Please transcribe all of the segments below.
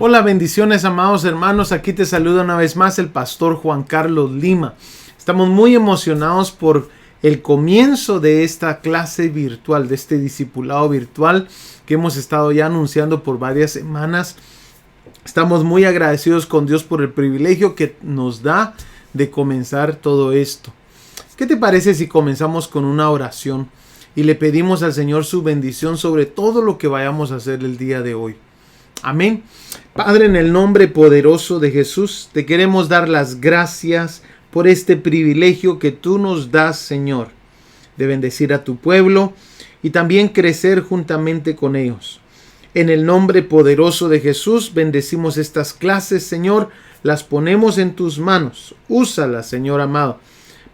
Hola, bendiciones, amados hermanos. Aquí te saluda una vez más el pastor Juan Carlos Lima. Estamos muy emocionados por el comienzo de esta clase virtual, de este discipulado virtual que hemos estado ya anunciando por varias semanas. Estamos muy agradecidos con Dios por el privilegio que nos da de comenzar todo esto. ¿Qué te parece si comenzamos con una oración y le pedimos al Señor su bendición sobre todo lo que vayamos a hacer el día de hoy? Amén. Padre, en el nombre poderoso de Jesús, te queremos dar las gracias por este privilegio que tú nos das, Señor, de bendecir a tu pueblo y también crecer juntamente con ellos. En el nombre poderoso de Jesús, bendecimos estas clases, Señor, las ponemos en tus manos. Úsalas, Señor amado,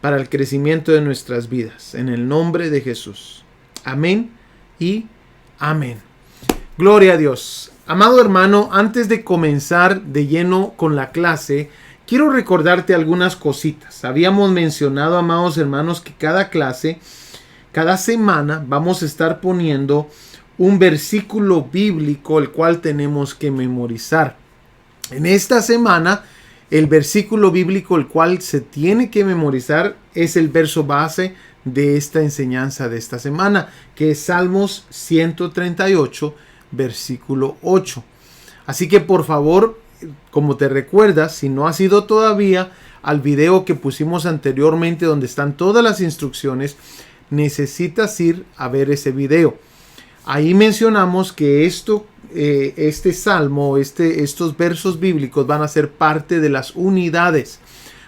para el crecimiento de nuestras vidas. En el nombre de Jesús. Amén y amén. Gloria a Dios. Amado hermano, antes de comenzar de lleno con la clase, quiero recordarte algunas cositas. Habíamos mencionado, amados hermanos, que cada clase, cada semana, vamos a estar poniendo un versículo bíblico el cual tenemos que memorizar. En esta semana, el versículo bíblico el cual se tiene que memorizar es el verso base de esta enseñanza de esta semana, que es Salmos 138, versículo 8. Así que por favor, como te recuerdas, si no has ido todavía al video que pusimos anteriormente donde están todas las instrucciones, necesitas ir a ver ese video. Ahí mencionamos que este salmo, estos versos bíblicos van a ser parte de las unidades.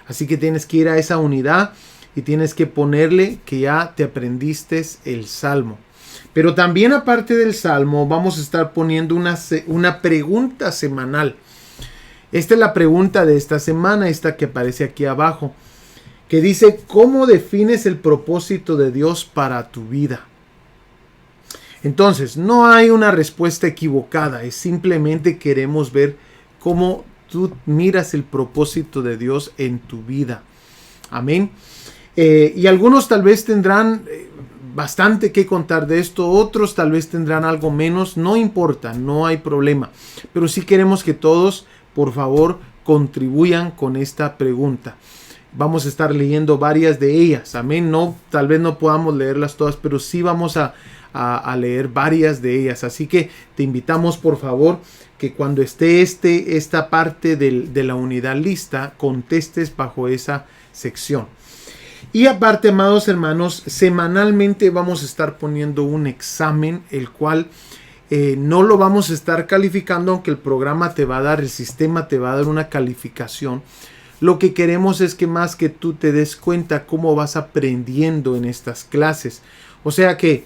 Así que tienes que ir a esa unidad y tienes que ponerle que ya te aprendiste el salmo. Pero también aparte del salmo vamos a estar poniendo una pregunta semanal. Esta es la pregunta de esta semana, esta que aparece aquí abajo, que dice: ¿cómo defines el propósito de Dios para tu vida? Entonces, no hay una respuesta equivocada, es simplemente queremos ver cómo tú miras el propósito de Dios en tu vida. Amén. Y algunos tal vez tendrán bastante que contar de esto, otros tal vez tendrán algo menos, no importa, no hay problema, pero sí queremos que todos, por favor, contribuyan con esta pregunta. Vamos a estar leyendo varias de ellas, amén. No, tal vez no podamos leerlas todas, pero sí vamos a leer varias de ellas, así que te invitamos, por favor, que cuando esté esta parte de la unidad lista, contestes bajo esa sección. Y aparte, amados hermanos, semanalmente vamos a estar poniendo un examen, el cual no lo vamos a estar calificando, aunque el programa te va a dar, el sistema te va a dar una calificación. Lo que queremos es que más que tú te des cuenta cómo vas aprendiendo en estas clases. O sea que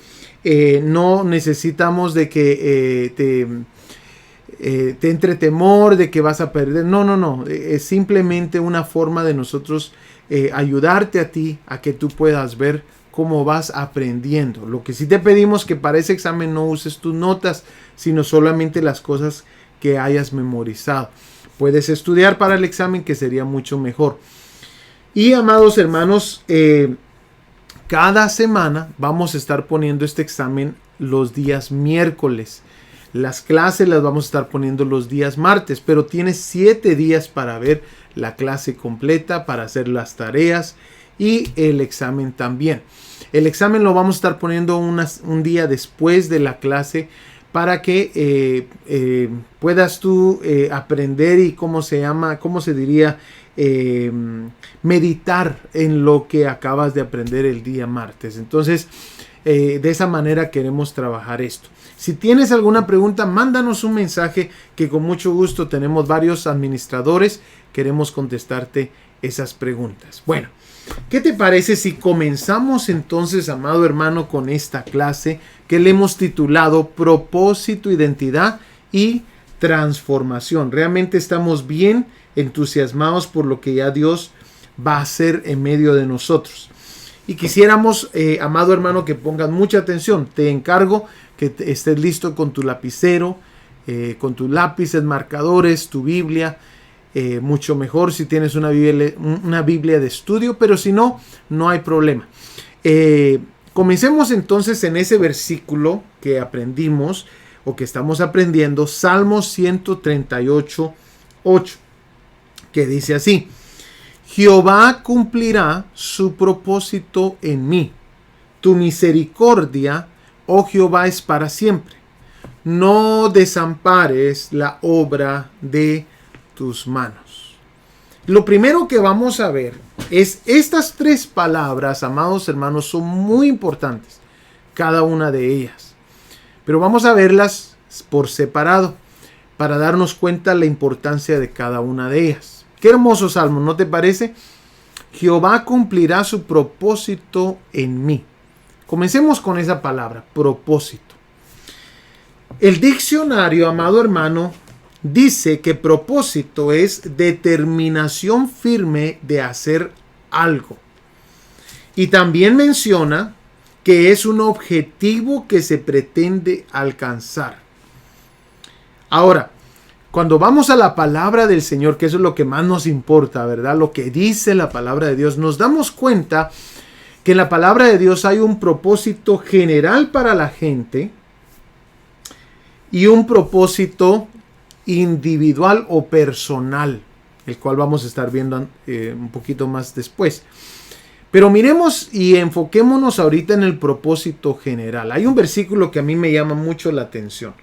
no necesitamos de que te entre temor de que vas a perder. No. Es simplemente una forma de nosotros ayudarte a ti a que tú puedas ver cómo vas aprendiendo. Lo que sí te pedimos que para ese examen no uses tus notas, sino solamente las cosas que hayas memorizado. Puedes estudiar para el examen, que sería mucho mejor. Y amados hermanos, cada semana vamos a estar poniendo este examen los días miércoles. Las clases las vamos a estar poniendo los días martes, pero tienes 7 días para ver la clase completa, para hacer las tareas y el examen también. El examen lo vamos a estar poniendo un día después de la clase para que puedas tú aprender y cómo se diría, meditar en lo que acabas de aprender el día martes. Entonces, de esa manera queremos trabajar esto. Si tienes alguna pregunta, mándanos un mensaje, que con mucho gusto tenemos varios administradores. Queremos contestarte esas preguntas. Bueno, ¿qué te parece si comenzamos entonces, amado hermano, con esta clase que le hemos titulado Propósito, Identidad y Transformación? Realmente estamos bien entusiasmados por lo que ya Dios va a hacer en medio de nosotros. Y quisiéramos, amado hermano, que pongas mucha atención. Te encargo que estés listo con tu lapicero, con tus lápices, marcadores, tu Biblia. Mucho mejor si tienes una Biblia de estudio, pero si no, no hay problema. Comencemos entonces en ese versículo que aprendimos. o que estamos aprendiendo, Salmo 138, 8, que dice así: Jehová cumplirá su propósito en mí. Tu misericordia, oh Jehová, es para siempre. No desampares la obra de tus manos. Lo primero que vamos a ver es estas tres palabras, amados hermanos, son muy importantes, cada una de ellas. Pero vamos a verlas por separado para darnos cuenta la importancia de cada una de ellas. Qué hermoso salmo, ¿no te parece? Jehová cumplirá su propósito en mí. Comencemos con esa palabra, propósito. El diccionario, amado hermano, dice que propósito es determinación firme de hacer algo. Y también menciona que es un objetivo que se pretende alcanzar. Ahora, cuando vamos a la palabra del Señor, que eso es lo que más nos importa, ¿verdad? Lo que dice la palabra de Dios, nos damos cuenta que en la palabra de Dios hay un propósito general para la gente y un propósito individual o personal, el cual vamos a estar viendo un poquito más después. Pero miremos y enfoquémonos ahorita en el propósito general. Hay un versículo que a mí me llama mucho la atención,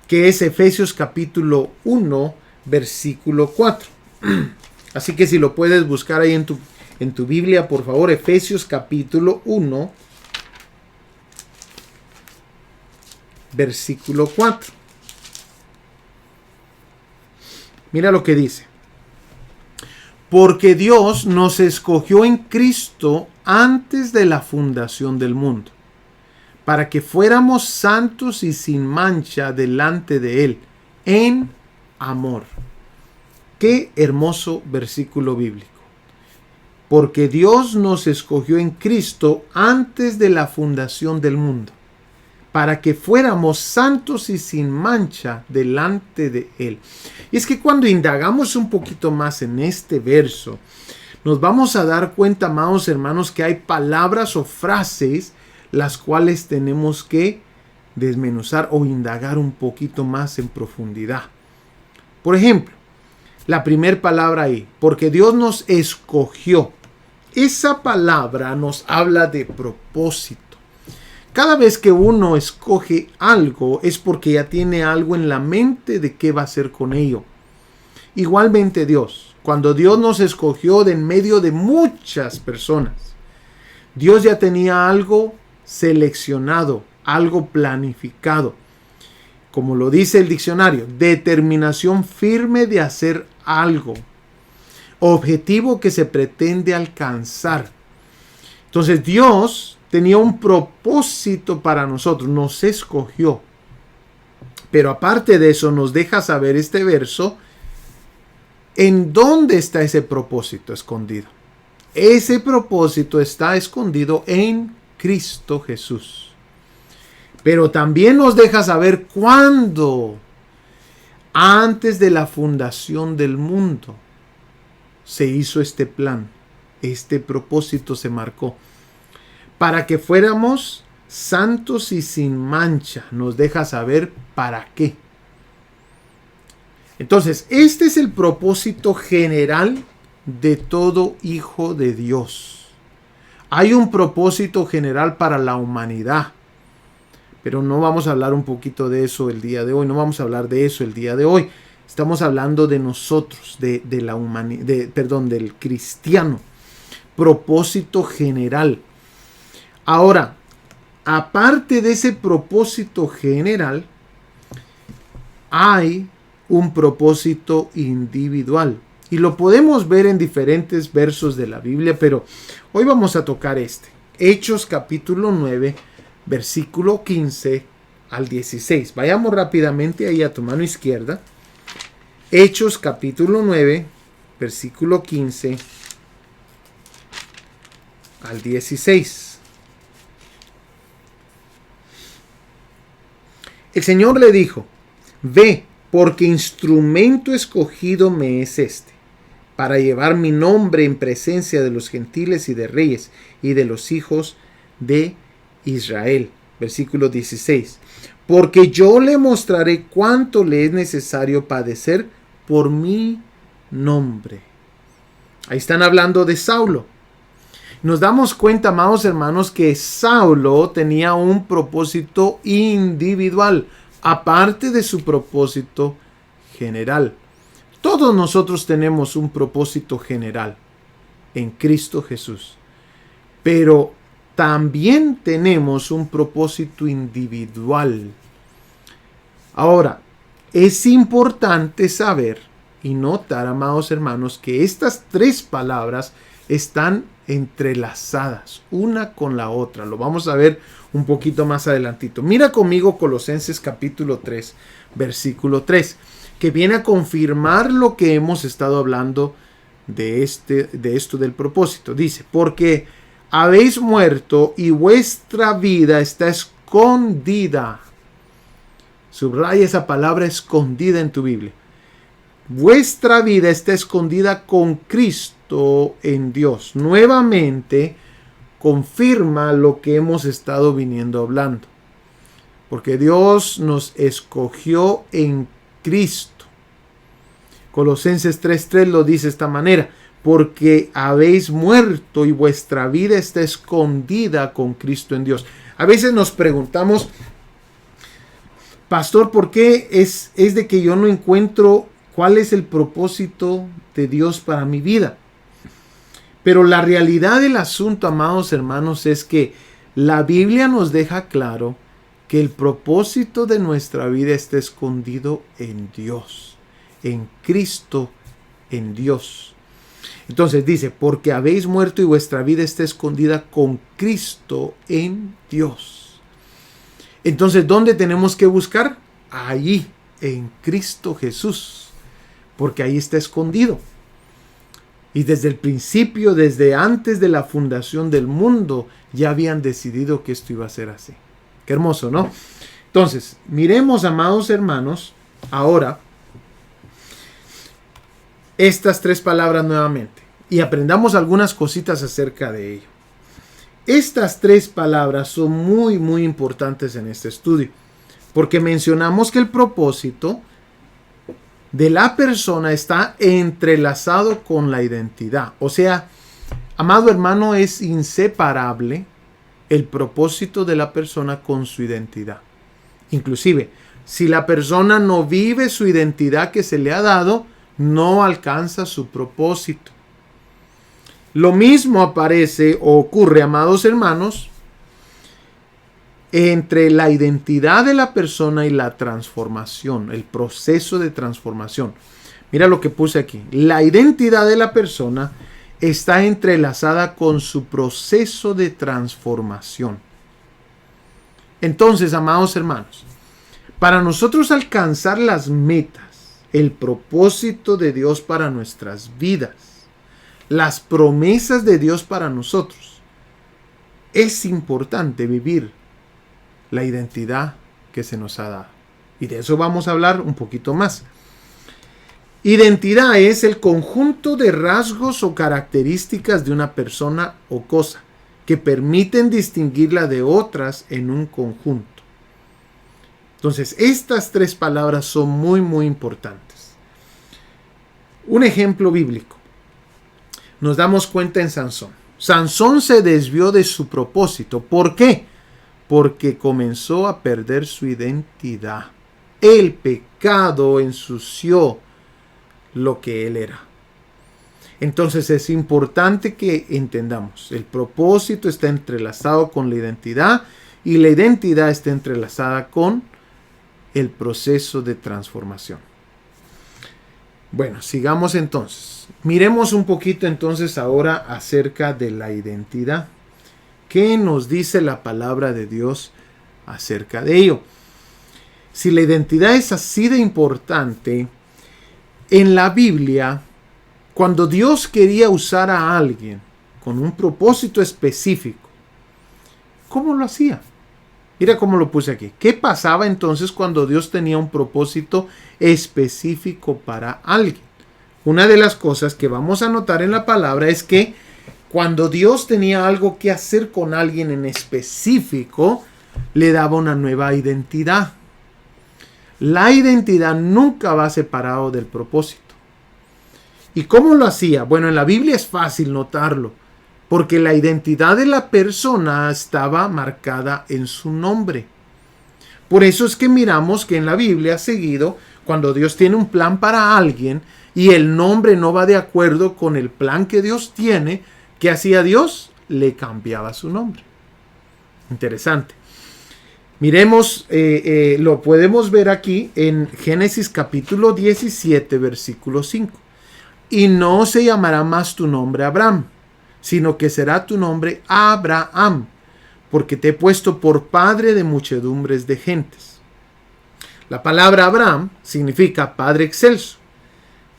que es Efesios capítulo 1, versículo 4. Así que si lo puedes buscar ahí en tu Biblia, por favor, Efesios capítulo 1, versículo 4. Mira lo que dice. Porque Dios nos escogió en Cristo antes de la fundación del mundo, para que fuéramos santos y sin mancha delante de Él, en amor. Qué hermoso versículo bíblico. Porque Dios nos escogió en Cristo antes de la fundación del mundo, para que fuéramos santos y sin mancha delante de Él. Y es que cuando indagamos un poquito más en este verso, nos vamos a dar cuenta, amados hermanos, que hay palabras o frases las cuales tenemos que desmenuzar o indagar un poquito más en profundidad. Por ejemplo, la primera palabra ahí, porque Dios nos escogió. Esa palabra nos habla de propósito. Cada vez que uno escoge algo es porque ya tiene algo en la mente de qué va a hacer con ello. Igualmente Dios, cuando Dios nos escogió de en medio de muchas personas, Dios ya tenía algo seleccionado, algo planificado. Como lo dice el diccionario, determinación firme de hacer algo. Objetivo que se pretende alcanzar. Entonces Dios tenía un propósito para nosotros, nos escogió. Pero aparte de eso, nos deja saber este verso, ¿en dónde está ese propósito escondido? Ese propósito está escondido en Cristo Jesús. Pero también nos deja saber cuándo, antes de la fundación del mundo, se hizo este plan, este propósito se marcó. Para que fuéramos santos y sin mancha. Nos deja saber para qué. Entonces, este es el propósito general de todo hijo de Dios. Hay un propósito general para la humanidad. Pero no vamos a hablar un poquito de eso el día de hoy. No vamos a hablar de eso el día de hoy. Estamos hablando de nosotros, de la humanidad, del cristiano. Propósito general. Ahora, aparte de ese propósito general, hay un propósito individual. Y lo podemos ver en diferentes versos de la Biblia, pero hoy vamos a tocar este. Hechos capítulo 9, versículo 15 al 16. Vayamos rápidamente ahí a tu mano izquierda. Hechos capítulo 9, versículo 15 al 16. El Señor le dijo: ve, porque instrumento escogido me es este, para llevar mi nombre en presencia de los gentiles y de reyes y de los hijos de Israel. Versículo 16. Porque yo le mostraré cuánto le es necesario padecer por mi nombre. Ahí están hablando de Saulo. Nos damos cuenta, amados hermanos, que Saulo tenía un propósito individual, aparte de su propósito general. Todos nosotros tenemos un propósito general en Cristo Jesús, pero también tenemos un propósito individual. Ahora, es importante saber y notar, amados hermanos, que estas tres palabras están entrelazadas una con la otra. Lo vamos a ver un poquito más adelantito. Mira conmigo Colosenses capítulo 3, versículo 3, que viene a confirmar lo que hemos estado hablando de esto del propósito. Dice, porque habéis muerto y vuestra vida está escondida. Subraya esa palabra escondida en tu Biblia. Vuestra vida está escondida con Cristo en Dios. Nuevamente confirma lo que hemos estado viniendo hablando. Porque Dios nos escogió en Cristo. Colosenses 3:3 lo dice de esta manera. Porque habéis muerto y vuestra vida está escondida con Cristo en Dios. A veces nos preguntamos, pastor, ¿por qué es de que yo no encuentro cuál es el propósito de Dios para mi vida? Pero la realidad del asunto, amados hermanos, es que la Biblia nos deja claro que el propósito de nuestra vida está escondido en Dios, en Cristo, en Dios. Entonces dice, porque habéis muerto y vuestra vida está escondida con Cristo en Dios. Entonces, ¿dónde tenemos que buscar? Allí, en Cristo Jesús, porque ahí está escondido. Y desde el principio, desde antes de la fundación del mundo, ya habían decidido que esto iba a ser así. Qué hermoso, ¿no? Entonces, miremos, amados hermanos, ahora estas tres palabras nuevamente y aprendamos algunas cositas acerca de ello. Estas tres palabras son muy, muy importantes en este estudio, porque mencionamos que el propósito de la persona está entrelazado con la identidad. O sea, amado hermano, es inseparable el propósito de la persona con su identidad. Inclusive, si la persona no vive su identidad que se le ha dado, no alcanza su propósito. Lo mismo aparece o ocurre, amados hermanos, entre la identidad de la persona y la transformación, el proceso de transformación. Mira lo que puse aquí. La identidad de la persona está entrelazada con su proceso de transformación. Entonces, amados hermanos, para nosotros alcanzar las metas, el propósito de Dios para nuestras vidas, las promesas de Dios para nosotros, es importante vivir la identidad que se nos ha dado. Y de eso vamos a hablar un poquito más. Identidad es el conjunto de rasgos o características de una persona o cosa que permiten distinguirla de otras en un conjunto. Entonces, estas tres palabras son muy, muy importantes. Un ejemplo bíblico. Nos damos cuenta en Sansón. Sansón se desvió de su propósito. ¿Por qué? Porque comenzó a perder su identidad. El pecado ensució lo que él era. Entonces es importante que entendamos. El propósito está entrelazado con la identidad y la identidad está entrelazada con el proceso de transformación. Bueno, sigamos entonces. Miremos un poquito entonces ahora acerca de la identidad. ¿Qué nos dice la palabra de Dios acerca de ello? Si la identidad es así de importante, en la Biblia, cuando Dios quería usar a alguien con un propósito específico, ¿cómo lo hacía? Mira cómo lo puse aquí. ¿Qué pasaba entonces cuando Dios tenía un propósito específico para alguien? Una de las cosas que vamos a notar en la palabra es que cuando Dios tenía algo que hacer con alguien en específico, le daba una nueva identidad. La identidad nunca va separado del propósito. ¿Y cómo lo hacía? Bueno, en la Biblia es fácil notarlo, porque la identidad de la persona estaba marcada en su nombre. Por eso es que miramos que en la Biblia seguido, cuando Dios tiene un plan para alguien y el nombre no va de acuerdo con el plan que Dios tiene, ¿qué hacía Dios? Le cambiaba su nombre. Interesante. Miremos, lo podemos ver aquí en Génesis capítulo 17, versículo 5. Y no se llamará más tu nombre Abraham, sino que será tu nombre Abraham, porque te he puesto por padre de muchedumbres de gentes. La palabra Abraham significa padre excelso,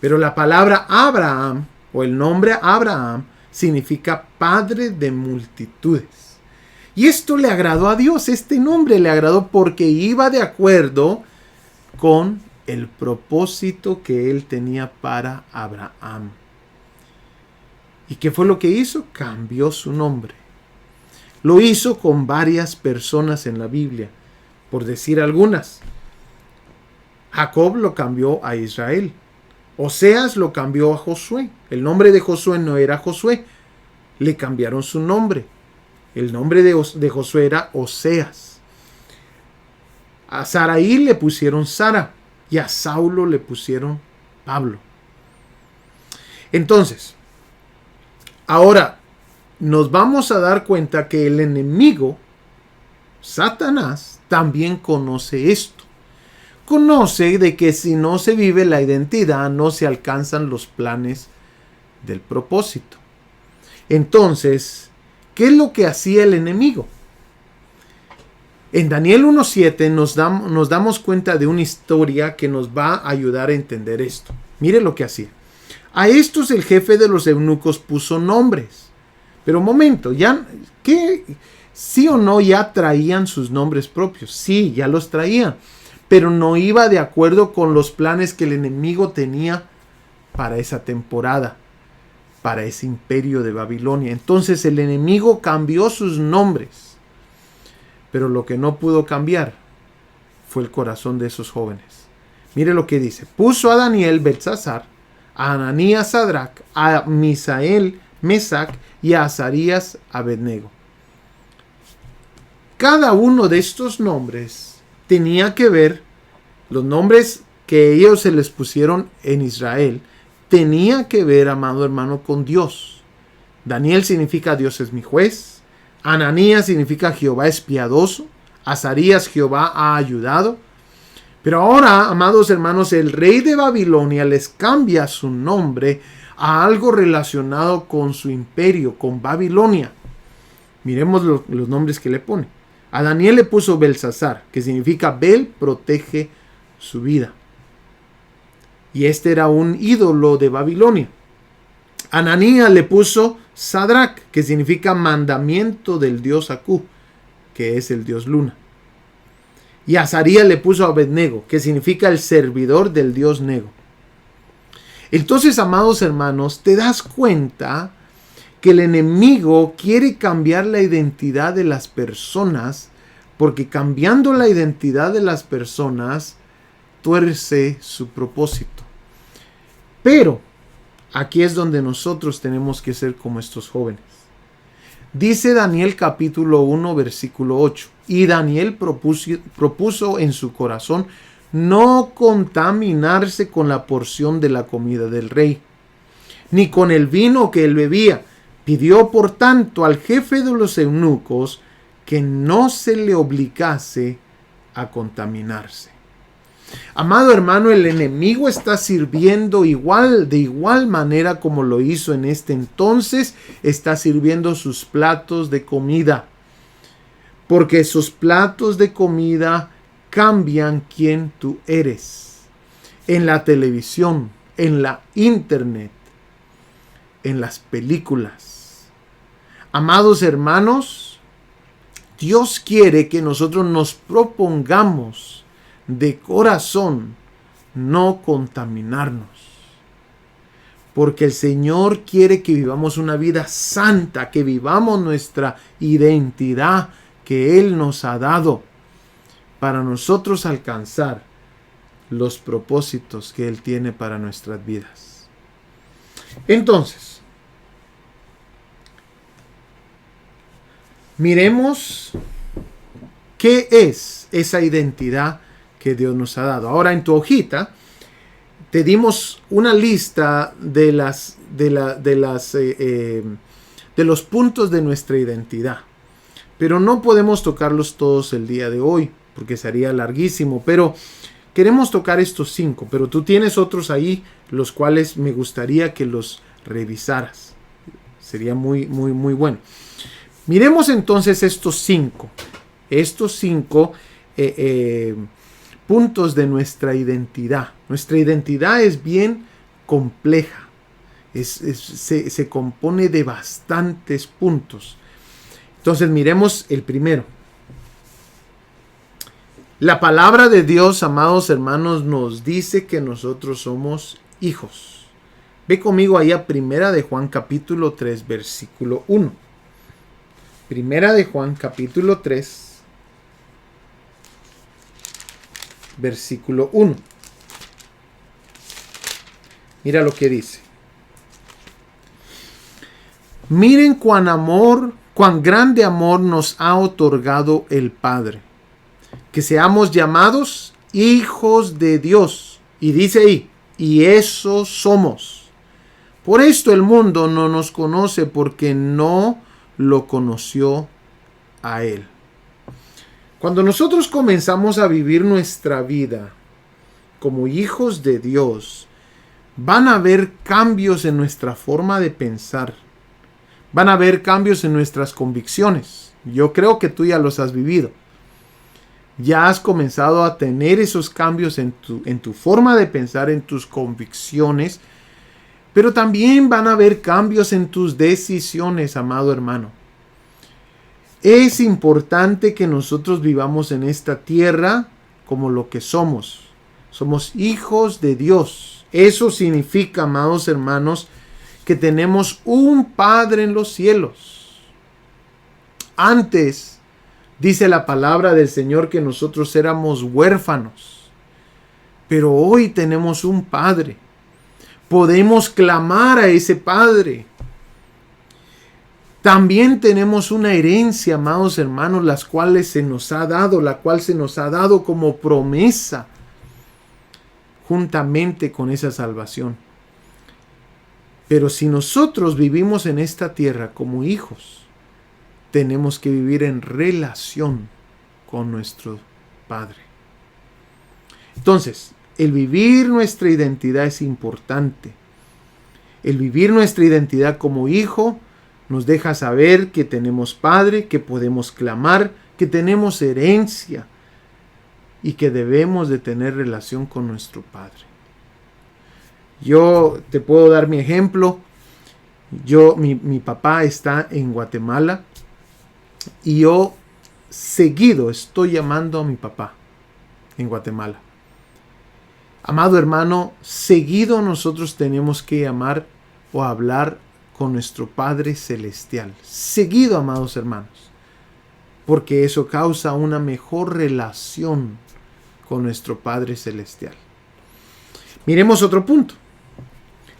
pero la palabra Abraham o el nombre Abraham significa padre de multitudes. Y esto le agradó a Dios, este nombre le agradó porque iba de acuerdo con el propósito que él tenía para Abraham. ¿Y qué fue lo que hizo? Cambió su nombre. Lo hizo con varias personas en la Biblia, por decir algunas. Jacob lo cambió a Israel. Oseas lo cambió a Josué. El nombre de Josué no era Josué. Le cambiaron su nombre. El nombre de Josué era Oseas. A Saraí le pusieron Sara y a Saulo le pusieron Pablo. Entonces, ahora nos vamos a dar cuenta que el enemigo, Satanás, también conoce esto. Conoce de que si no se vive la identidad, no se alcanzan los planes del propósito. Entonces, ¿qué es lo que hacía el enemigo? En Daniel 1:7 nos damos cuenta de una historia que nos va a ayudar a entender esto. Mire lo que hacía. A estos el jefe de los eunucos puso nombres. Pero un momento, ¿ya qué? ¿Sí o no ya traían sus nombres propios? Sí, ya los traían. Pero no iba de acuerdo con los planes que el enemigo tenía para esa temporada, para ese imperio de Babilonia. Entonces el enemigo cambió sus nombres. Pero lo que no pudo cambiar fue el corazón de esos jóvenes. Mire lo que dice. Puso a Daniel, Beltsasar, a Ananías, Sadrach, a Misael, Mesac y a Azarías, Abednego. Cada uno de estos nombres tenía que ver, los nombres que ellos se les pusieron en Israel, tenía que ver, amado hermano, con Dios. Daniel significa Dios es mi juez. Ananías significa Jehová es piadoso. Azarías, Jehová ha ayudado. Pero ahora, amados hermanos, el rey de Babilonia les cambia su nombre a algo relacionado con su imperio, con Babilonia. Miremos los nombres que le pone. A Daniel le puso Beltsasar, que significa Bel protege su vida. Y este era un ídolo de Babilonia. A Ananías le puso Sadrach, que significa mandamiento del dios Aku, que es el dios Luna. Y a Azarías le puso Abednego, que significa el servidor del dios Nego. Entonces, amados hermanos, te das cuenta que el enemigo quiere cambiar la identidad de las personas, porque cambiando la identidad de las personas, tuerce su propósito. Pero aquí es donde nosotros tenemos que ser como estos jóvenes. Dice Daniel capítulo 1 versículo 8. Y Daniel propuso en su corazón no contaminarse con la porción de la comida del rey, ni con el vino que él bebía. Pidió por tanto al jefe de los eunucos que no se le obligase a contaminarse. Amado hermano, el enemigo está sirviendo de igual manera como lo hizo en este entonces, está sirviendo sus platos de comida. Porque esos platos de comida cambian quién tú eres. En la televisión, en la internet, en las películas. Amados hermanos, Dios quiere que nosotros nos propongamos de corazón no contaminarnos. Porque el Señor quiere que vivamos una vida santa, que vivamos nuestra identidad, que Él nos ha dado para nosotros alcanzar los propósitos que Él tiene para nuestras vidas. Entonces, miremos qué es esa identidad que Dios nos ha dado. Ahora en tu hojita te dimos una lista de los puntos de nuestra identidad, pero no podemos tocarlos todos el día de hoy porque sería larguísimo, pero queremos tocar estos 5, pero tú tienes otros ahí los cuales me gustaría que los revisaras. Sería muy bueno. Miremos entonces estos 5 puntos de nuestra identidad. Nuestra identidad es bien compleja. Se compone de bastantes puntos. Entonces miremos el primero. La palabra de Dios, amados hermanos, nos dice que nosotros somos hijos. Ve conmigo ahí a Primera de Juan capítulo 3, versículo 1. Primera de Juan capítulo 3, versículo 1. Mira lo que dice. Miren cuán grande amor nos ha otorgado el Padre, que seamos llamados hijos de Dios. Y dice ahí, y eso somos. Por esto el mundo no nos conoce, porque no lo conoció a Él. Cuando nosotros comenzamos a vivir nuestra vida como hijos de Dios, van a haber cambios en nuestra forma de pensar. Van a haber cambios en nuestras convicciones. Yo creo que tú ya los has vivido. Ya has comenzado a tener esos cambios en tu forma de pensar, en tus convicciones. Pero también van a haber cambios en tus decisiones, amado hermano. Es importante que nosotros vivamos en esta tierra como lo que somos. Somos hijos de Dios. Eso significa, amados hermanos, que tenemos un Padre en los cielos. Antes, dice la palabra del Señor que nosotros éramos huérfanos. Pero hoy tenemos un Padre. Podemos clamar a ese Padre. También tenemos una herencia, amados hermanos, la cual se nos ha dado como promesa juntamente con esa salvación. Pero si nosotros vivimos en esta tierra como hijos, tenemos que vivir en relación con nuestro Padre. Entonces, el vivir nuestra identidad es importante. El vivir nuestra identidad como hijo nos deja saber que tenemos Padre, que podemos clamar, que tenemos herencia y que debemos de tener relación con nuestro Padre. Yo te puedo dar mi ejemplo. Mi papá está en Guatemala y yo seguido estoy llamando a mi papá en Guatemala. Amado hermano, seguido nosotros tenemos que llamar o hablar con nuestro Padre Celestial. Seguido, amados hermanos, porque eso causa una mejor relación con nuestro Padre Celestial. Miremos otro punto.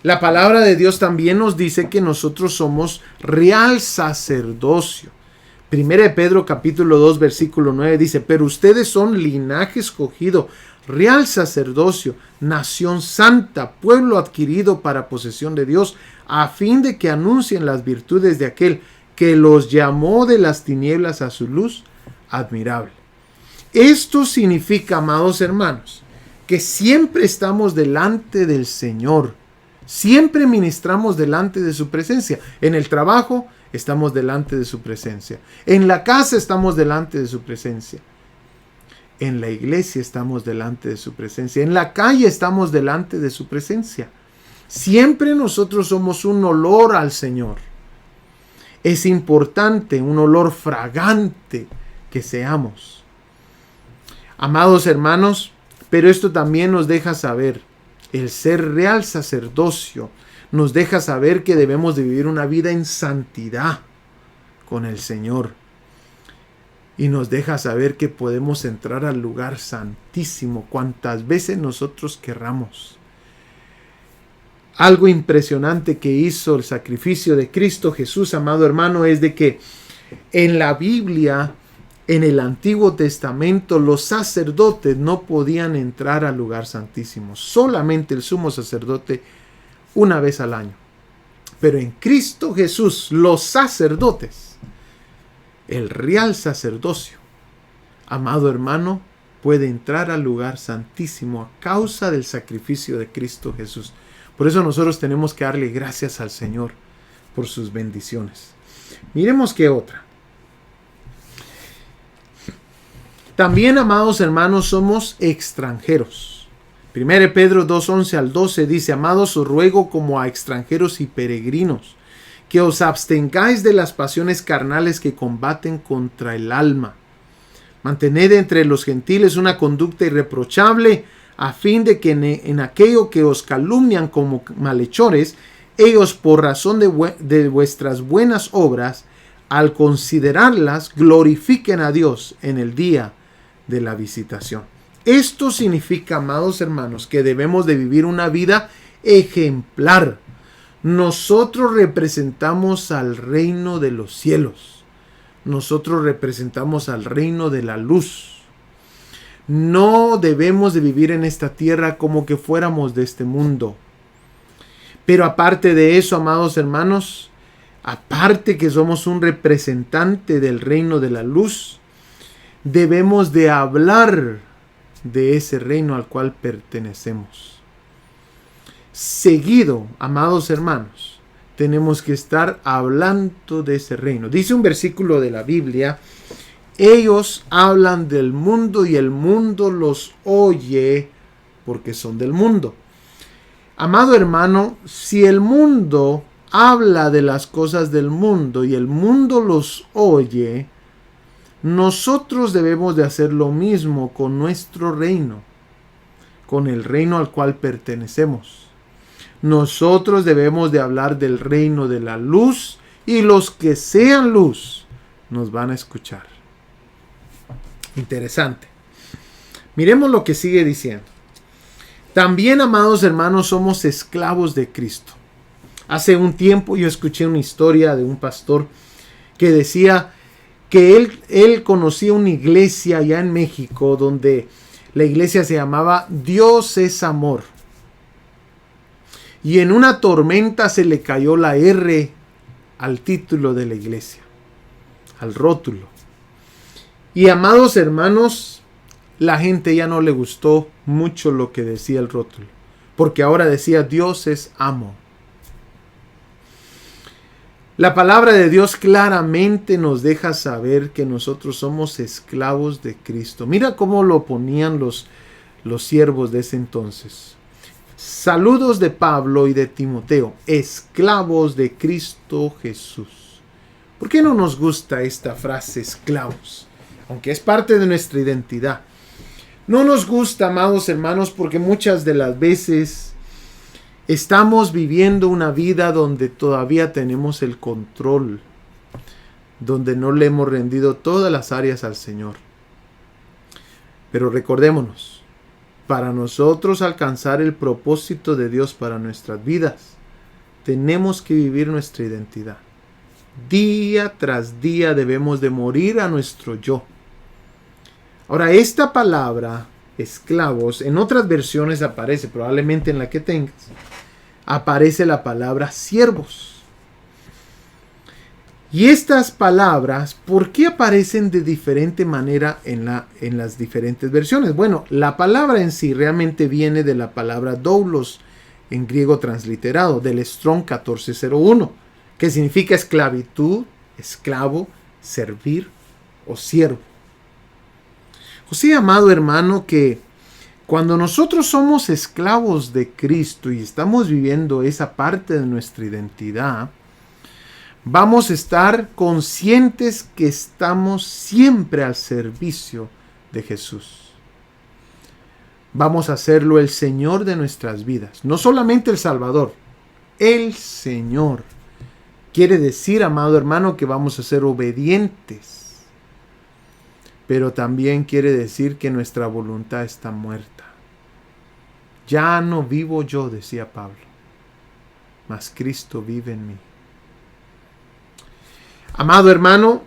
La palabra de Dios también nos dice que nosotros somos real sacerdocio. Primera de Pedro capítulo 2 versículo 9 dice, pero ustedes son linaje escogido, real sacerdocio, nación santa, pueblo adquirido para posesión de Dios, a fin de que anuncien las virtudes de aquel que los llamó de las tinieblas a su luz admirable. Esto significa, amados hermanos, que siempre estamos delante del Señor. Siempre ministramos delante de su presencia. En el trabajo estamos delante de su presencia. En la casa estamos delante de su presencia. En la iglesia estamos delante de su presencia. En la calle estamos delante de su presencia. Siempre nosotros somos un olor al Señor. Es importante, un olor fragante que seamos. Amados hermanos, pero esto también nos deja saber, el ser real sacerdocio nos deja saber que debemos de vivir una vida en santidad con el Señor. y nos deja saber que podemos entrar al lugar santísimo cuantas veces nosotros querramos. Algo impresionante que hizo el sacrificio de Cristo Jesús, amado hermano, es de que en la Biblia, en el Antiguo Testamento, los sacerdotes no podían entrar al lugar santísimo. Solamente el sumo sacerdote una vez al año. Pero en Cristo Jesús, los sacerdotes, el real sacerdocio, amado hermano, puede entrar al lugar santísimo a causa del sacrificio de Cristo Jesús. Por eso nosotros tenemos que darle gracias al Señor por sus bendiciones. Miremos qué otra. También, amados hermanos, somos extranjeros. 1 Pedro 2:11 al 12 dice: Amados, os ruego como a extranjeros y peregrinos, que os abstengáis de las pasiones carnales que combaten contra el alma. Mantened entre los gentiles una conducta irreprochable, a fin de que en aquello que os calumnian como malhechores, ellos por razón de vuestras buenas obras, al considerarlas, glorifiquen a Dios en el día de la visitación. Esto significa, amados hermanos, que debemos de vivir una vida ejemplar. Nosotros representamos al reino de los cielos. Nosotros representamos al reino de la luz. No debemos de vivir en esta tierra como que fuéramos de este mundo. Pero aparte de eso, amados hermanos, aparte que somos un representante del reino de la luz, debemos de hablar de ese reino al cual pertenecemos. Seguido, amados hermanos, tenemos que estar hablando de ese reino. Dice un versículo de la Biblia: ellos hablan del mundo y el mundo los oye porque son del mundo. Amado hermano, si el mundo habla de las cosas del mundo y el mundo los oye, nosotros debemos de hacer lo mismo con nuestro reino, con el reino al cual pertenecemos. Nosotros debemos de hablar del reino de la luz y los que sean luz nos van a escuchar. Interesante. Miremos lo que sigue diciendo. También, amados hermanos, somos esclavos de Cristo. Hace un tiempo yo escuché una historia de un pastor que decía que él conocía una iglesia allá en México donde la iglesia se llamaba Dios es Amor. Y en una tormenta se le cayó la R al título de la iglesia, al rótulo. Y, amados hermanos, la gente ya no le gustó mucho lo que decía el rótulo, porque ahora decía Dios es Amo. La palabra de Dios claramente nos deja saber que nosotros somos esclavos de Cristo. Mira cómo lo ponían los siervos de ese entonces. Saludos de Pablo y de Timoteo, esclavos de Cristo Jesús. ¿Por qué no nos gusta esta frase esclavos? Aunque es parte de nuestra identidad. No nos gusta, amados hermanos, porque muchas de las veces estamos viviendo una vida donde todavía tenemos el control, donde no le hemos rendido todas las áreas al Señor. Pero recordémonos, para nosotros alcanzar el propósito de Dios para nuestras vidas, tenemos que vivir nuestra identidad. Día tras día debemos de morir a nuestro yo. Ahora, esta palabra, esclavos, en otras versiones aparece, probablemente en la que tengas, aparece la palabra siervos. Y estas palabras, ¿por qué aparecen de diferente manera en las diferentes versiones? Bueno, la palabra en sí realmente viene de la palabra doulos, en griego transliterado, del Strong 1401, que significa esclavitud, esclavo, servir o siervo. O sea, amado hermano, que cuando nosotros somos esclavos de Cristo y estamos viviendo esa parte de nuestra identidad, vamos a estar conscientes que estamos siempre al servicio de Jesús. Vamos a hacerlo el Señor de nuestras vidas. No solamente el Salvador, el Señor. Quiere decir, amado hermano, que vamos a ser obedientes. pero también quiere decir que nuestra voluntad está muerta. Ya no vivo yo, decía Pablo, mas Cristo vive en mí. Amado hermano,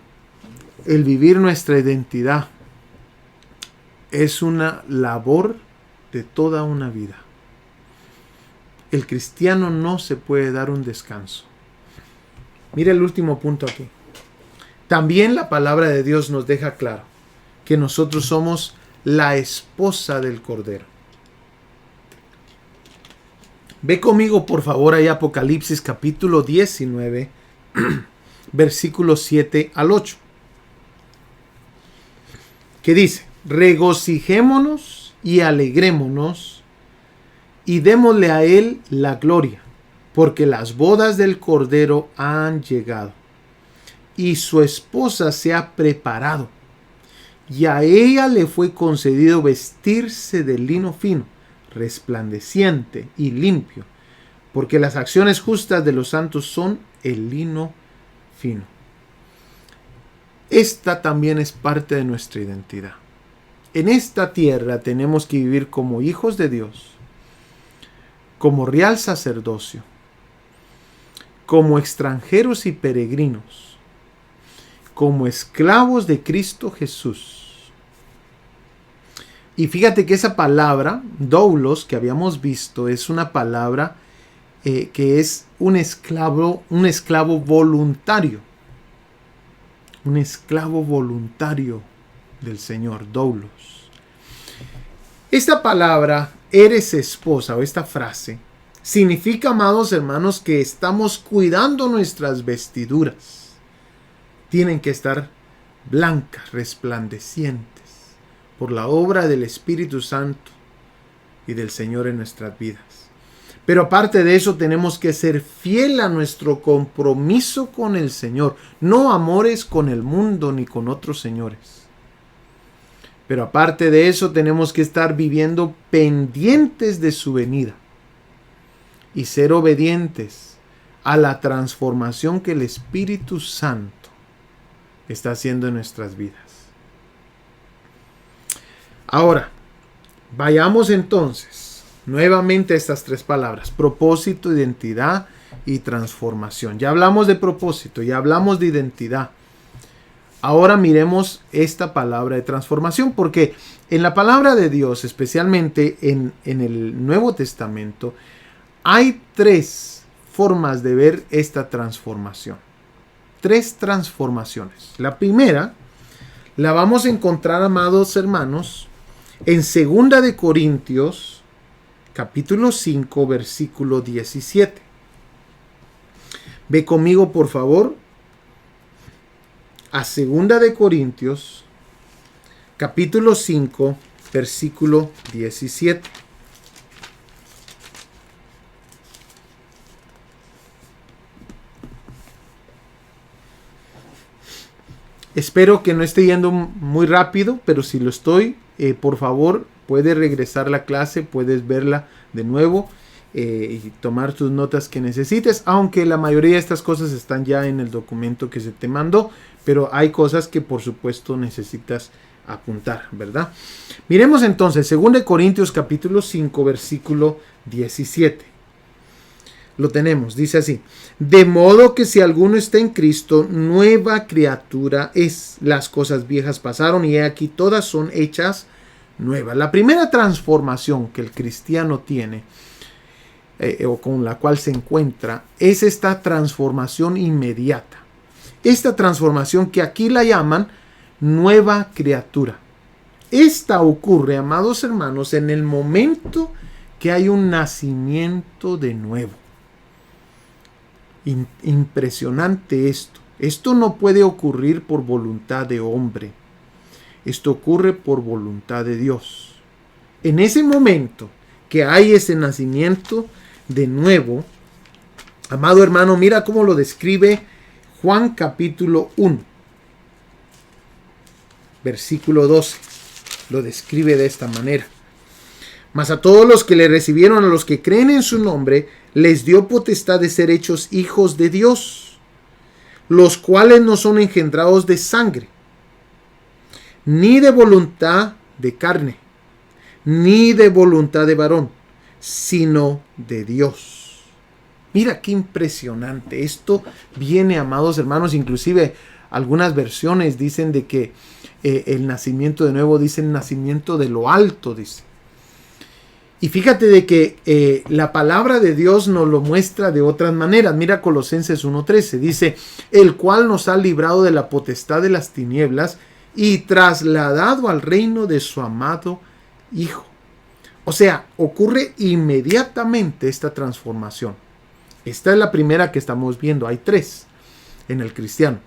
el vivir nuestra identidad es una labor de toda una vida. El cristiano no se puede dar un descanso. Mira el último punto aquí. También la palabra de Dios nos deja claro que nosotros somos la esposa del Cordero. Ve conmigo por favor ahí Apocalipsis capítulo 19, versículos 7 al 8. Que dice: regocijémonos y alegrémonos y démosle a él la gloria, porque las bodas del Cordero han llegado y su esposa se ha preparado, y a ella le fue concedido vestirse de lino fino, resplandeciente y limpio, porque las acciones justas de los santos son el lino fino. Esta también es parte de nuestra identidad. En esta tierra tenemos que vivir como hijos de Dios, como real sacerdocio, como extranjeros y peregrinos, como esclavos de Cristo Jesús. Y fíjate que esa palabra, doulos, que habíamos visto, es una palabra que es un esclavo voluntario. Un esclavo voluntario del Señor, doulos. Esta palabra, eres esposa, o esta frase, significa, amados hermanos, que estamos cuidando nuestras vestiduras. Tienen que estar blancas, resplandecientes, por la obra del Espíritu Santo y del Señor en nuestras vidas. Pero aparte de eso, tenemos que ser fiel a nuestro compromiso con el Señor. No amores con el mundo ni con otros señores. Pero aparte de eso, tenemos que estar viviendo pendientes de su venida y ser obedientes a la transformación que el Espíritu Santo está haciendo en nuestras vidas. Ahora, vayamos entonces nuevamente a estas tres palabras: propósito, identidad y transformación. Ya hablamos de propósito, ya hablamos de identidad. Ahora miremos esta palabra de transformación, porque en la palabra de Dios, especialmente en el Nuevo Testamento, hay tres formas de ver esta transformación. Tres transformaciones. La primera la vamos a encontrar, amados hermanos, en 2 de Corintios, capítulo 5, versículo 17. Ve conmigo, por favor, a 2 de Corintios, capítulo 5, versículo 17. Espero que no esté yendo muy rápido, pero si lo estoy, por favor, puedes regresar a la clase, puedes verla de nuevo y tomar tus notas que necesites, aunque la mayoría de estas cosas están ya en el documento que se te mandó, pero hay cosas que por supuesto necesitas apuntar, ¿verdad? Miremos entonces 2 Corintios capítulo 5, versículo 17. Lo tenemos, dice así: de modo que si alguno está en Cristo, nueva criatura es. Las cosas viejas pasaron y aquí todas son hechas nuevas. La primera transformación que el cristiano tiene, o con la cual se encuentra, es esta transformación inmediata. Esta transformación que aquí la llaman nueva criatura. Esta ocurre, amados hermanos, en el momento que hay un nacimiento de nuevo. Impresionante esto. Esto no puede ocurrir por voluntad de hombre. Esto ocurre por voluntad de Dios. En ese momento que hay ese nacimiento de nuevo, amado hermano, mira cómo lo describe Juan capítulo 1, versículo 12. Lo describe de esta manera: mas a todos los que le recibieron, a los que creen en su nombre, les dio potestad de ser hechos hijos de Dios, los cuales no son engendrados de sangre, ni de voluntad de carne, ni de voluntad de varón, sino de Dios. Mira qué impresionante. Esto viene, amados hermanos, inclusive algunas versiones dicen de que el nacimiento de nuevo, dicen nacimiento de lo alto, dice. Y fíjate de que la palabra de Dios nos lo muestra de otras maneras. Mira Colosenses 1:13, dice, el cual nos ha librado de la potestad de las tinieblas y trasladado al reino de su amado Hijo. O sea, ocurre inmediatamente esta transformación. Esta es la primera que estamos viendo. Hay tres en el cristiano.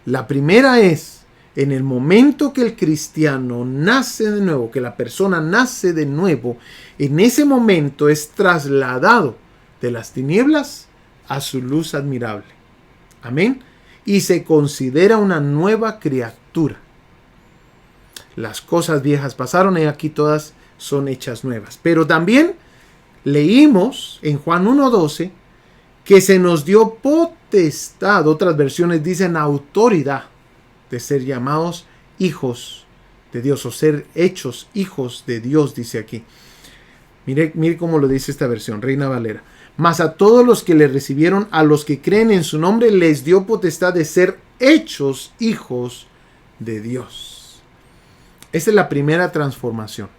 La primera es en el momento que el cristiano nace de nuevo, que la persona nace de nuevo, en ese momento es trasladado de las tinieblas a su luz admirable. Amén. Y se considera una nueva criatura. Las cosas viejas pasaron y aquí todas son hechas nuevas. Pero también leímos en Juan 1:12 que se nos dio potestad, otras versiones dicen autoridad, de ser llamados hijos de Dios o ser hechos hijos de Dios, dice aquí. Mire cómo lo dice esta versión, Reina Valera. Mas a todos los que le recibieron, a los que creen en su nombre, les dio potestad de ser hechos hijos de Dios. Esa es la primera transformación.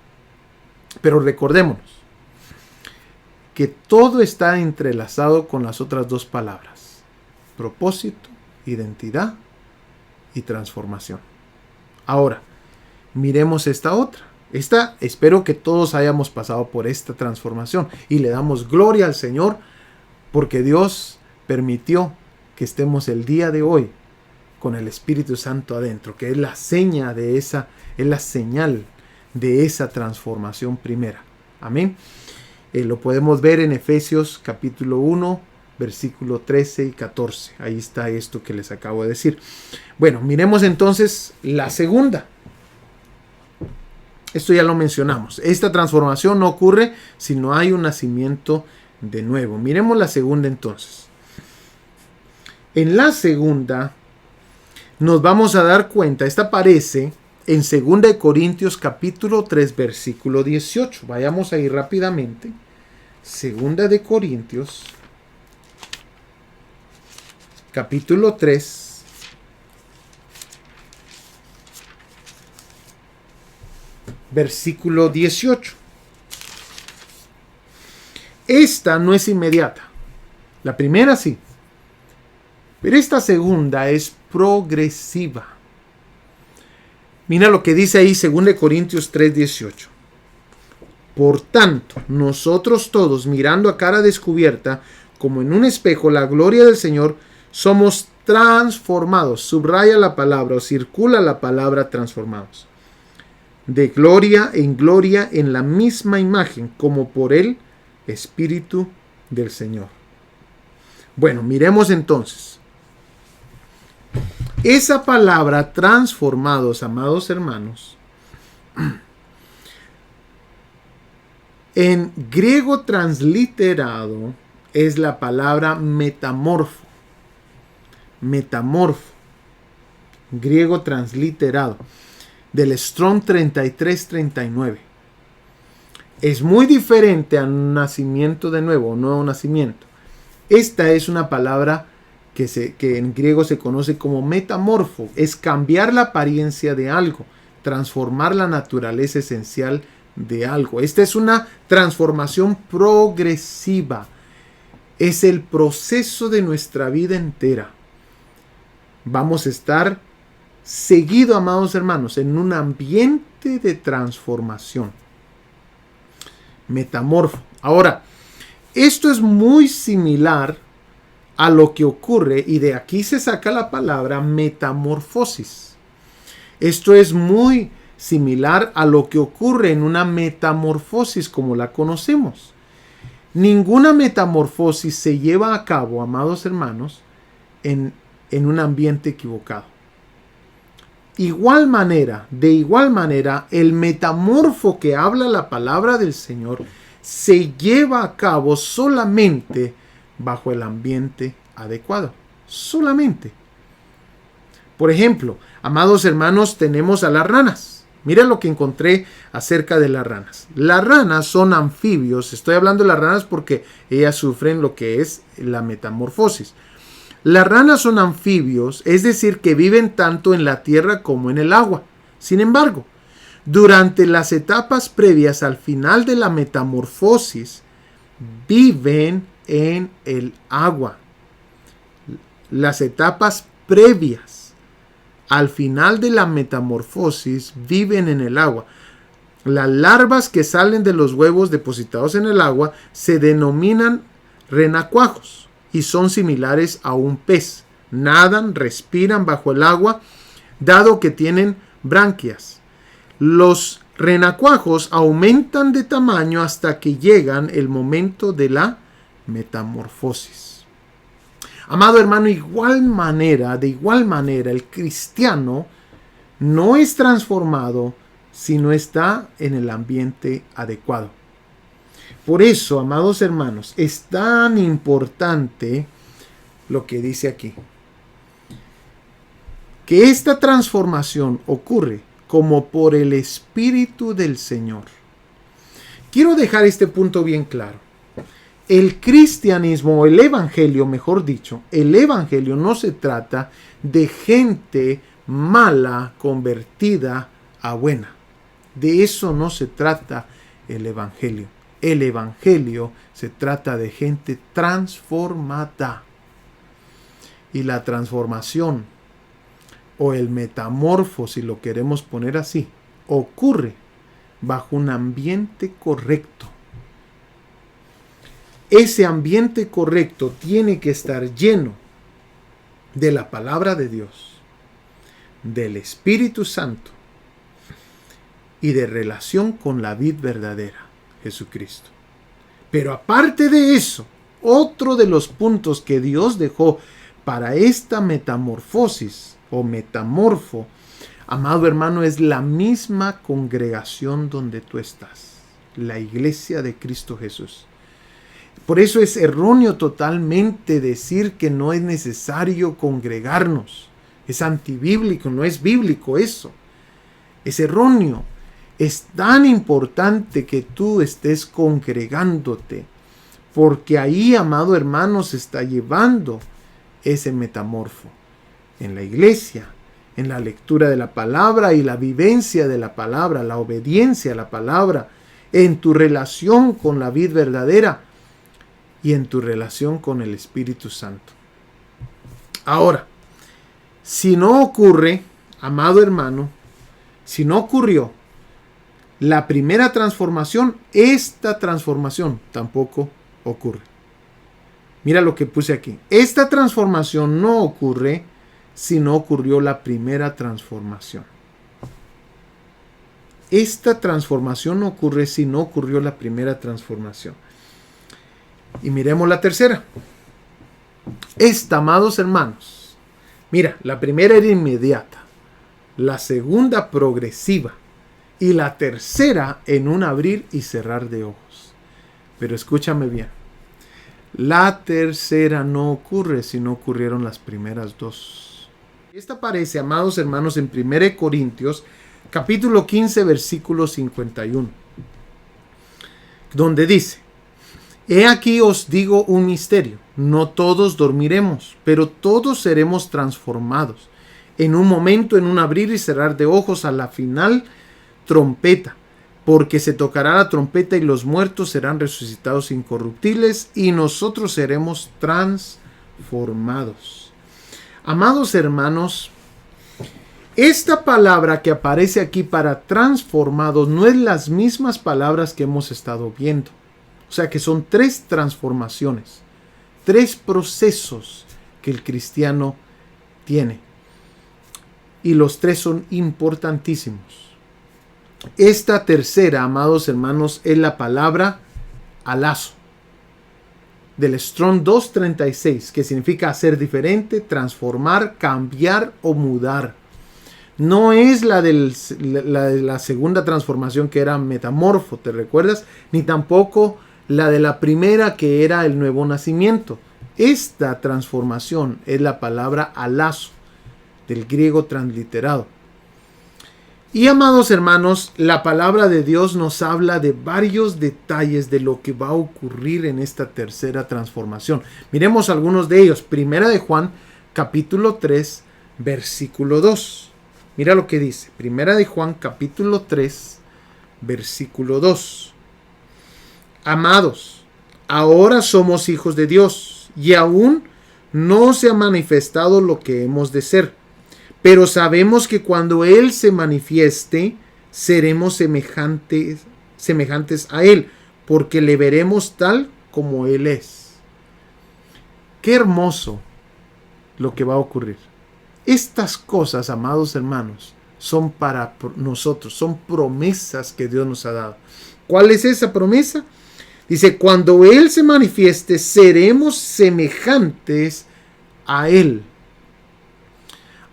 Pero recordémonos que todo está entrelazado con las otras dos palabras: propósito, identidad y transformación. Ahora, miremos esta otra. Espero que todos hayamos pasado por esta transformación y le damos gloria al Señor porque Dios permitió que estemos el día de hoy con el Espíritu Santo adentro, que es la señal de esa transformación primera. Amén. Lo podemos ver en Efesios capítulo 1, versículo 13 y 14. Ahí está esto que les acabo de decir. Bueno, miremos entonces la segunda. Esto ya lo mencionamos. Esta transformación no ocurre si no hay un nacimiento de nuevo. Miremos la segunda entonces. En la segunda nos vamos a dar cuenta, esta aparece en 2 Corintios capítulo 3, versículo 18. Vayamos ahí rápidamente. 2 Corintios capítulo 3, versículo 18. Esta no es inmediata. La primera sí. Pero esta segunda es progresiva. Mira lo que dice ahí 2 Corintios 3, 18. Por tanto, nosotros todos, mirando a cara descubierta, como en un espejo, la gloria del Señor, somos transformados. Subraya la palabra o circula la palabra transformados. De gloria en gloria en la misma imagen, como por el Espíritu del Señor. Bueno, miremos entonces. Esa palabra transformados, amados hermanos, en griego transliterado es la palabra metamorfo. Metamorfo, griego transliterado, del Strong 3339. Es muy diferente a un nacimiento de nuevo, un nuevo nacimiento. Esta es una palabra que en griego se conoce como metamorfo. Es cambiar la apariencia de algo, transformar la naturaleza esencial de algo. Esta es una transformación progresiva. Es el proceso de nuestra vida entera. Vamos a estar seguido, amados hermanos, en un ambiente de transformación. Metamorfo. Ahora, esto es muy similar a lo que ocurre, y de aquí se saca la palabra metamorfosis. Esto es muy similar a lo que ocurre en una metamorfosis como la conocemos. Ninguna metamorfosis se lleva a cabo, amados hermanos, en un ambiente equivocado. De igual manera, el metamorfo que habla la palabra del Señor se lleva a cabo solamente bajo el ambiente adecuado. Solamente. Por ejemplo, amados hermanos, tenemos a las ranas. Mira lo que encontré acerca de las ranas. Las ranas son anfibios. Estoy hablando de las ranas porque ellas sufren lo que es la metamorfosis. Las ranas son anfibios, es decir, que viven tanto en la tierra como en el agua. Sin embargo, durante las etapas previas al final de la metamorfosis, viven en el agua. Las etapas previas al final de la metamorfosis viven en el agua. Las larvas que salen de los huevos depositados en el agua se denominan renacuajos y son similares a un pez. Nadan, respiran bajo el agua, dado que tienen branquias. Los renacuajos aumentan de tamaño hasta que llegan el momento de la metamorfosis. Amado hermano, de igual manera, el cristiano no es transformado si no está en el ambiente adecuado. Por eso, amados hermanos, es tan importante lo que dice aquí. Que esta transformación ocurre como por el Espíritu del Señor. Quiero dejar este punto bien claro. El cristianismo, o el evangelio, mejor dicho, el evangelio no se trata de gente mala convertida a buena. De eso no se trata el evangelio. El evangelio se trata de gente transformada. Y la transformación, o el metamorfo, si lo queremos poner así, ocurre bajo un ambiente correcto. Ese ambiente correcto tiene que estar lleno de la palabra de Dios, del Espíritu Santo y de relación con la vid verdadera, Jesucristo. Pero aparte de eso, otro de los puntos que Dios dejó para esta metamorfosis o metamorfo, amado hermano, es la misma congregación donde tú estás, la iglesia de Cristo Jesús. Por eso es erróneo totalmente decir que no es necesario congregarnos. Es antibíblico, no es bíblico eso. Es erróneo. Es tan importante que tú estés congregándote, porque ahí, amado hermano, se está llevando ese metamorfo. En la iglesia, en la lectura de la palabra y la vivencia de la palabra, la obediencia a la palabra, en tu relación con la vid verdadera y en tu relación con el Espíritu Santo. Ahora, si no ocurre, amado hermano, si no ocurrió la primera transformación, esta transformación tampoco ocurre. Mira lo que puse aquí. Esta transformación no ocurre si no ocurrió la primera transformación. Esta transformación no ocurre si no ocurrió la primera transformación. Y miremos la tercera. Esta, amados hermanos, mira, la primera era inmediata, la segunda progresiva y la tercera en un abrir y cerrar de ojos. Pero escúchame bien, la tercera no ocurre si no ocurrieron las primeras dos. Esta aparece, amados hermanos, en 1 Corintios, capítulo 15, versículo 51, donde dice: He aquí os digo un misterio, no todos dormiremos, pero todos seremos transformados. En un momento, en un abrir y cerrar de ojos, a la final trompeta, porque se tocará la trompeta y los muertos serán resucitados incorruptibles y nosotros seremos transformados. Amados hermanos, esta palabra que aparece aquí para transformados no es las mismas palabras que hemos estado viendo. O sea que son 3 transformaciones, 3 procesos que el cristiano tiene. Y los 3 son importantísimos. Esta tercera, amados hermanos, es la palabra alazo, del Strong 236, que significa hacer diferente, transformar, cambiar o mudar. No es la de la segunda transformación, que era metamorfo, ¿te recuerdas? Ni tampoco la de la primera, que era el nuevo nacimiento. Esta transformación es la palabra alazo, del griego transliterado. Y amados hermanos, la palabra de Dios nos habla de varios detalles de lo que va a ocurrir en esta tercera transformación. Miremos algunos de ellos. Primera de Juan, capítulo 3, versículo 2. Mira lo que dice. Primera de Juan, capítulo 3, versículo 2. Amados, ahora somos hijos de Dios, y aún no se ha manifestado lo que hemos de ser. Pero sabemos que cuando Él se manifieste, seremos semejantes a Él, porque le veremos tal como Él es. Qué hermoso lo que va a ocurrir. Estas cosas, amados hermanos, son para nosotros, son promesas que Dios nos ha dado. ¿Cuál es esa promesa? Dice, cuando Él se manifieste, seremos semejantes a Él.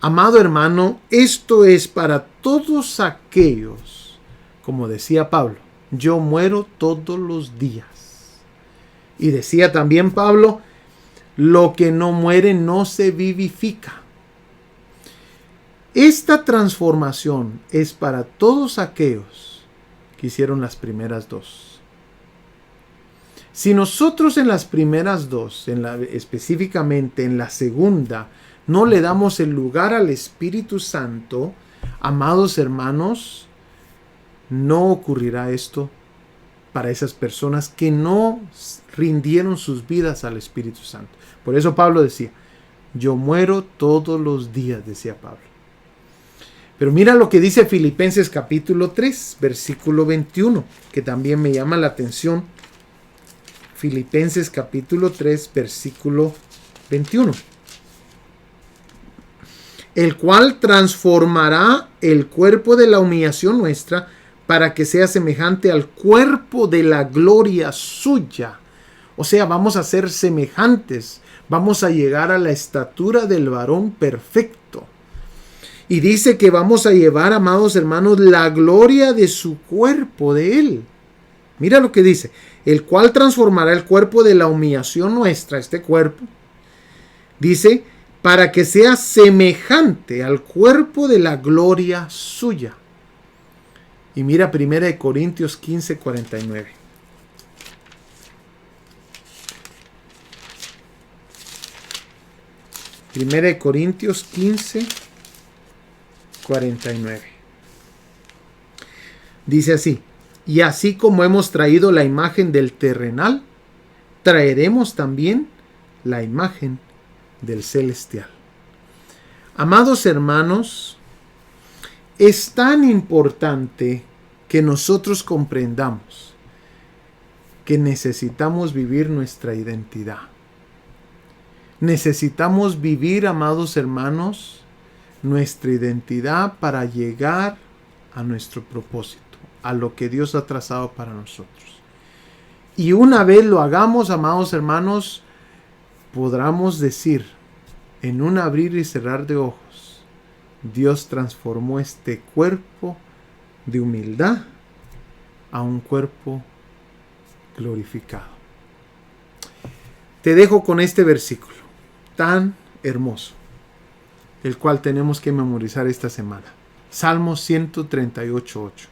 Amado hermano, esto es para todos aquellos, como decía Pablo, yo muero todos los días. Y decía también Pablo, lo que no muere no se vivifica. Esta transformación es para todos aquellos que hicieron las primeras dos. Si nosotros en las primeras dos, específicamente en la segunda, no le damos el lugar al Espíritu Santo, amados hermanos, no ocurrirá esto para esas personas que no rindieron sus vidas al Espíritu Santo. Por eso Pablo decía, yo muero todos los días, decía Pablo. Pero mira lo que dice Filipenses capítulo 3, versículo 21, que también me llama la atención. Filipenses capítulo 3, versículo 21. El cual transformará el cuerpo de la humillación nuestra para que sea semejante al cuerpo de la gloria suya. O sea, vamos a ser semejantes, vamos a llegar a la estatura del varón perfecto. Y dice que vamos a llevar, amados hermanos, la gloria de su cuerpo, de Él. Mira lo que dice, el cual transformará el cuerpo de la humillación nuestra, este cuerpo. Dice, para que sea semejante al cuerpo de la gloria suya. Y mira 1 Corintios 15, 49. Primera Corintios 15, 49. Dice así, y así como hemos traído la imagen del terrenal, traeremos también la imagen del celestial. Amados hermanos, es tan importante que nosotros comprendamos que necesitamos vivir nuestra identidad. Necesitamos vivir, amados hermanos, nuestra identidad para llegar a nuestro propósito, a lo que Dios ha trazado para nosotros. Y una vez lo hagamos, amados hermanos, podremos decir en un abrir y cerrar de ojos, Dios transformó este cuerpo de humildad a un cuerpo glorificado. Te dejo con este versículo tan hermoso, el cual tenemos que memorizar esta semana. Salmo 138:8.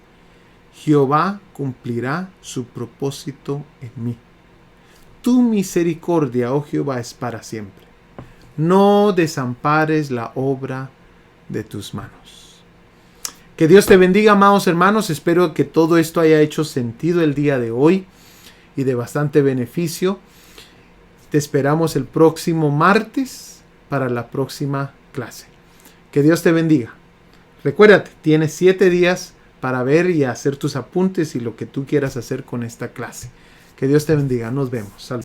Jehová cumplirá su propósito en mí. Tu misericordia, oh Jehová, es para siempre. No desampares la obra de tus manos. Que Dios te bendiga, amados hermanos. Espero que todo esto haya hecho sentido el día de hoy y de bastante beneficio. Te esperamos el próximo martes para la próxima clase. Que Dios te bendiga. Recuérdate, tienes 7 días para ver y hacer tus apuntes y lo que tú quieras hacer con esta clase. Que Dios te bendiga. Nos vemos. Salud.